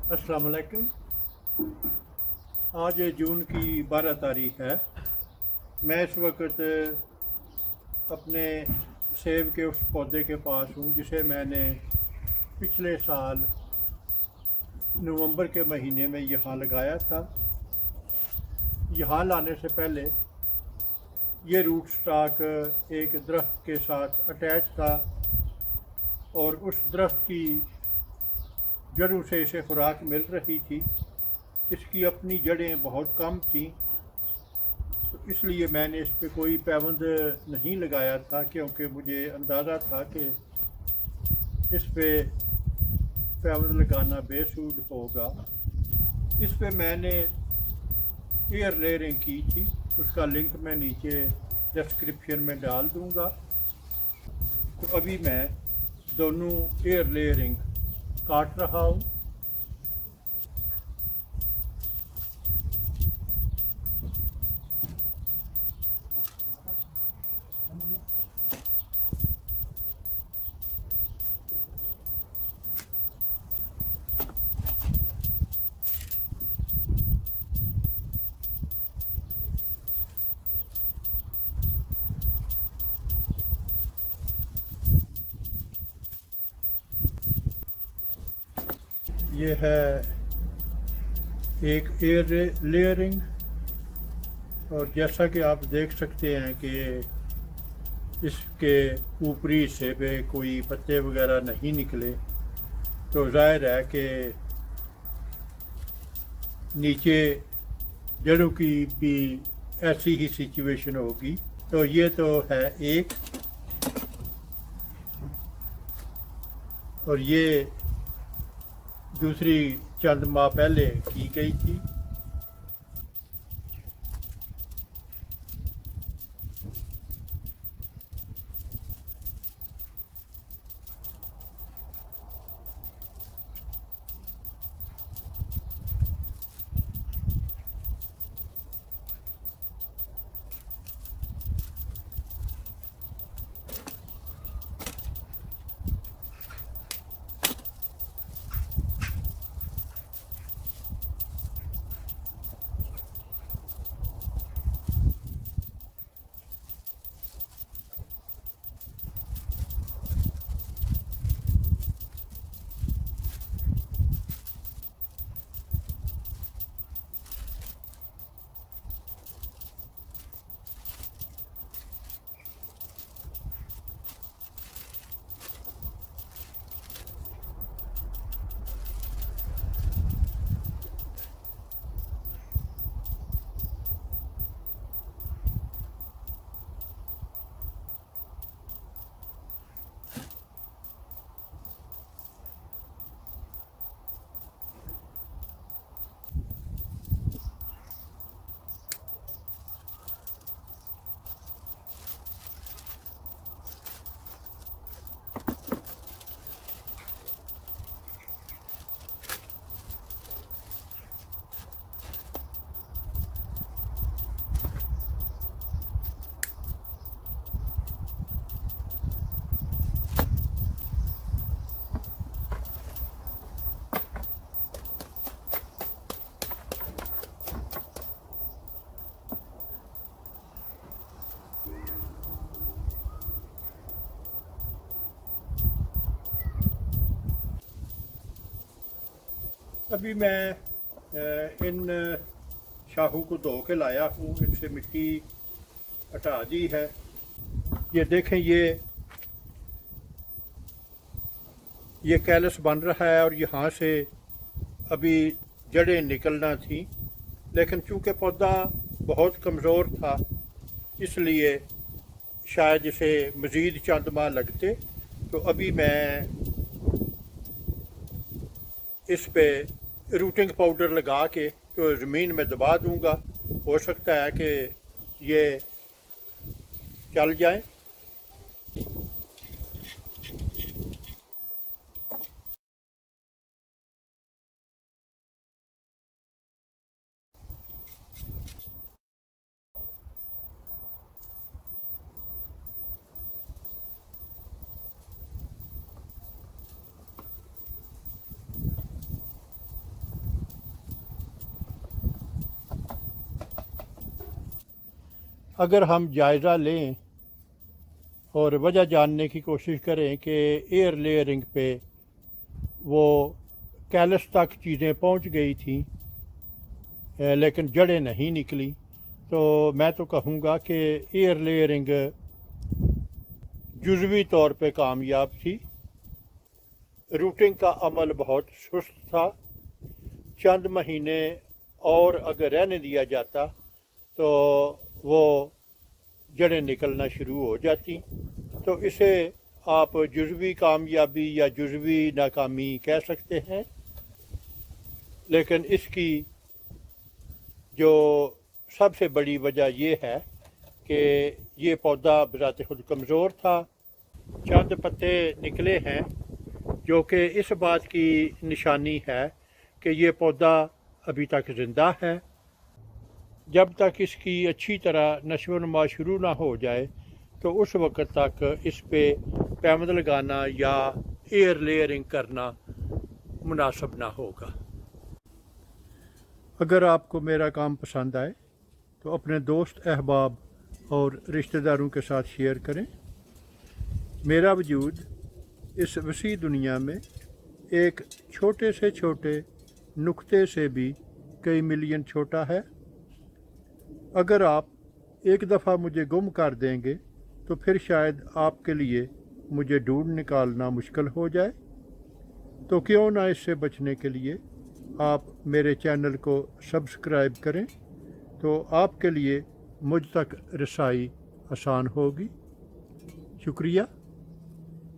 अस्सलाम वालेकुम। आज जून की 12 तारीख है। मैं इस वक्त अपने सेब के उस पौधे के पास हूँ जिसे मैंने पिछले साल नवंबर के महीने में यहाँ लगाया था। यहाँ लाने से पहले ये रूट स्टॉक एक दरख्त के साथ अटैच था और उस दरख्त की जड़ों से इसे खुराक मिल रही थी। इसकी अपनी जड़ें बहुत कम थीं, तो इसलिए मैंने इस पर कोई पैबंद नहीं लगाया था, क्योंकि मुझे अंदाज़ा था कि इस पे पैबंद लगाना बेसूद होगा। इस पे मैंने एयर लेयरिंग की थी, उसका लिंक मैं नीचे डिस्क्रिप्शन में डाल दूँगा। तो अभी मैं दोनों एयर लेयरिंग काट रहा हूँ। ये है एक एयर लेयरिंग, और जैसा कि आप देख सकते हैं कि इसके ऊपरी हिस्से पे कोई पत्ते वगैरह नहीं निकले, तो ज़ाहिर है कि नीचे जड़ों की भी ऐसी ही सिचुएशन होगी। तो ये तो है एक, और ये दूसरी चंद माह पहले की गई थी। अभी मैं इन शाहों को धो के लाया हूँ, इनसे मिट्टी हटा दी है। ये देखें, ये कैलस बन रहा है और यहाँ से अभी जड़ें निकलना थी, लेकिन चूँकि पौधा बहुत कमज़ोर था इसलिए शायद इसे मज़ीद चंद माह लगते। तो अभी मैं इस पे रूटिंग पाउडर लगा के तो ज़मीन में दबा दूंगा। हो सकता है कि ये चल जाए। अगर हम जायज़ा लें और वजह जानने की कोशिश करें कि एयर लेयरिंग पे वो कैलस तक चीज़ें पहुंच गई थी लेकिन जड़ें नहीं निकली, तो मैं तो कहूँगा कि एयर लेयरिंग जुज़वी तौर पे कामयाब थी। रूटिंग का अमल बहुत सुस्त था। चंद महीने और अगर रहने दिया जाता तो वो जड़ें निकलना शुरू हो जाती। तो इसे आप जुज़वी कामयाबी या जुज़वी नाकामी कह सकते हैं, लेकिन इसकी जो सबसे बड़ी वजह ये है कि ये पौधा बज़ात खुद कमज़ोर था। चंद पत्ते निकले हैं जो कि इस बात की निशानी है कि ये पौधा अभी तक ज़िंदा है। जब तक इसकी अच्छी तरह नशो नुमा शुरू ना हो जाए तो उस वक़्त तक इस पे पैमद लगाना या एयर लेयरिंग करना मुनासिब ना होगा। अगर आपको मेरा काम पसंद आए तो अपने दोस्त, अहबाब और रिश्तेदारों के साथ शेयर करें। मेरा वजूद इस वसी दुनिया में एक छोटे से छोटे नुक्ते से भी कई मिलियन छोटा है। अगर आप एक दफ़ा मुझे गुम कर देंगे तो फिर शायद आपके लिए मुझे ढूंढ निकालना मुश्किल हो जाए। तो क्यों ना इससे बचने के लिए आप मेरे चैनल को सब्सक्राइब करें, तो आपके लिए मुझ तक रसाई आसान होगी। शुक्रिया।